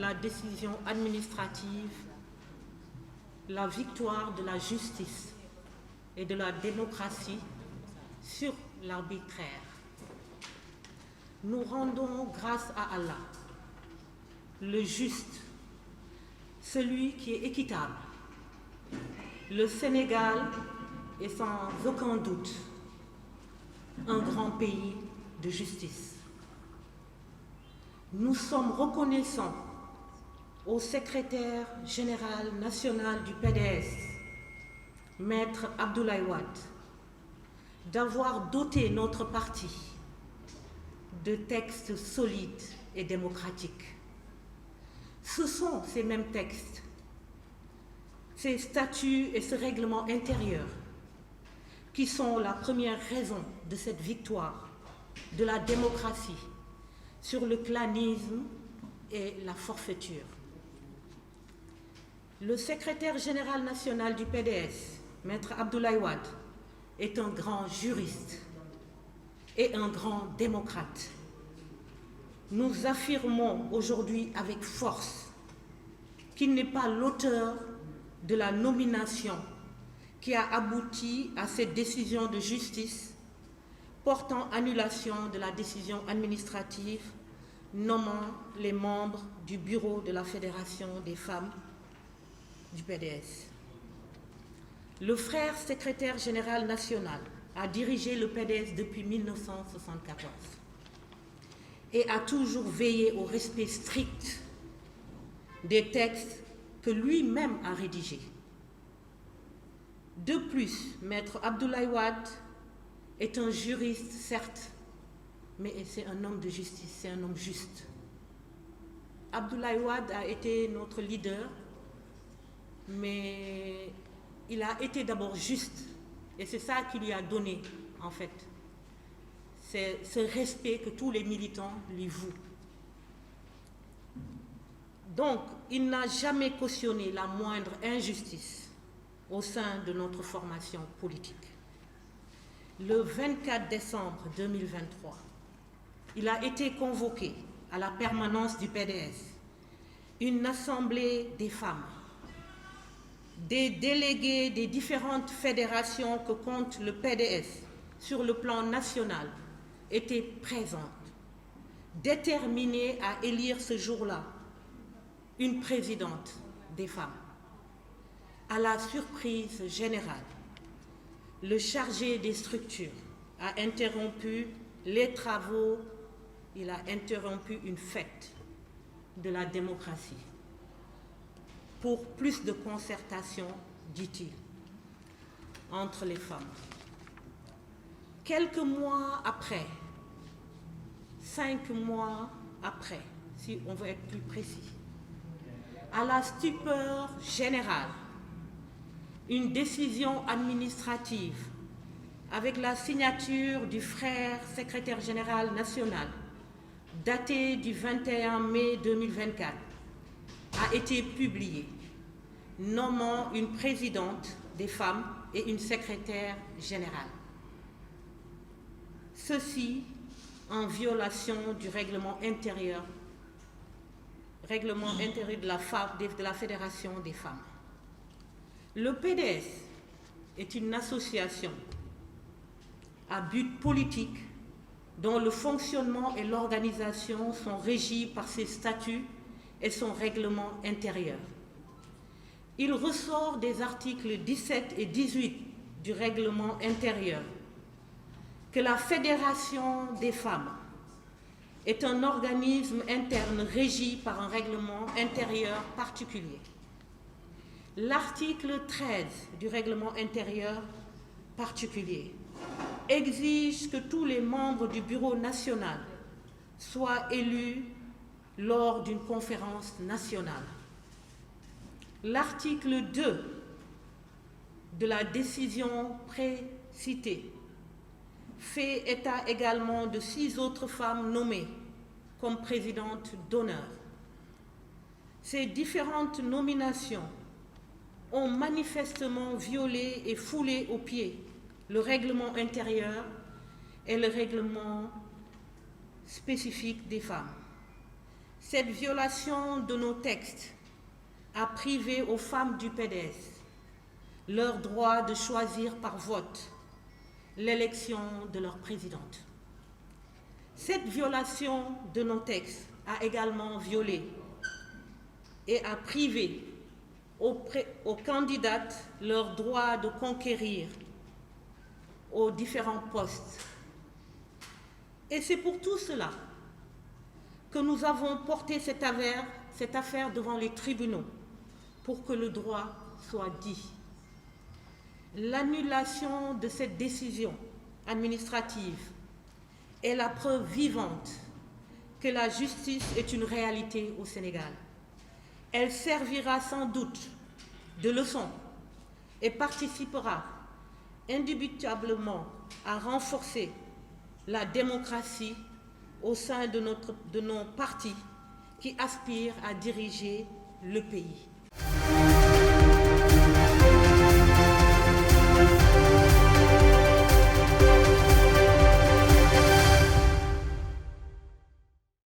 la décision administrative la victoire de la justice et de la démocratie sur l'arbitraire. Nous rendons grâce à Allah, le juste, celui qui est équitable. Le Sénégal est sans aucun doute un grand pays de justice. Nous sommes reconnaissants au secrétaire général national du PDS, Maître Abdoulaye Wade, d'avoir doté notre parti de textes solides et démocratiques. Ce sont ces mêmes textes, ces statuts et ce règlement intérieur qui sont la première raison de cette victoire de la démocratie sur le clanisme et la forfaiture. Le secrétaire général national du PDS, Maître Abdoulaye Wade, est un grand juriste et un grand démocrate. Nous affirmons aujourd'hui avec force qu'il n'est pas l'auteur de la nomination qui a abouti à cette décision de justice portant annulation de la décision administrative nommant les membres du bureau de la Fédération des femmes du PDS. Le frère secrétaire général national a dirigé le PDS depuis 1974 et a toujours veillé au respect strict des textes que lui-même a rédigés. De plus, Maître Abdoulaye Wade est un juriste, certes, mais c'est un homme de justice, c'est un homme juste. Abdoulaye Wade a été notre leader, mais il a été d'abord juste, et c'est ça qui lui a donné, en fait, c'est ce respect que tous les militants lui vouent. Donc, il n'a jamais cautionné la moindre injustice au sein de notre formation politique. Le 24 décembre 2023, il a été convoqué à la permanence du PDS, une assemblée des femmes, des délégués des différentes fédérations que compte le PDS sur le plan national étaient présentes, déterminées à élire ce jour-là une présidente des femmes. À la surprise générale, le chargé des structures a interrompu les travaux, il a interrompu une fête de la démocratie pour plus de concertation, dit-il, entre les femmes. Quelques mois après, 5 mois après, si on veut être plus précis, à la stupeur générale, une décision administrative avec la signature du frère secrétaire général national, datée du 21 mai 2024, a été publiée, nommant une présidente des femmes et une secrétaire générale. Ceci en violation du règlement intérieur de la Fédération des femmes. Le PDS est une association à but politique dont le fonctionnement et l'organisation sont régis par ses statuts et son règlement intérieur. Il ressort des articles 17 et 18 du règlement intérieur que la Fédération des femmes est un organisme interne régi par un règlement intérieur particulier. L'article 13 du règlement intérieur particulier exige que tous les membres du bureau national soient élus lors d'une conférence nationale. L'article 2 de la décision précitée fait état également de 6 autres femmes nommées comme présidentes d'honneur. Ces différentes nominations ont manifestement violé et foulé aux pieds le règlement intérieur et le règlement spécifique des femmes. Cette violation de nos textes a privé aux femmes du PDS leur droit de choisir par vote l'élection de leur présidente. Cette violation de nos textes a également violé et a privé aux candidates leur droit de conquérir aux différents postes. Et c'est pour tout cela que nous avons porté cette affaire devant les tribunaux pour que le droit soit dit. L'annulation de cette décision administrative est la preuve vivante que la justice est une réalité au Sénégal. Elle servira sans doute de leçon et participera indubitablement à renforcer la démocratie au sein de nos partis qui aspirent à diriger le pays.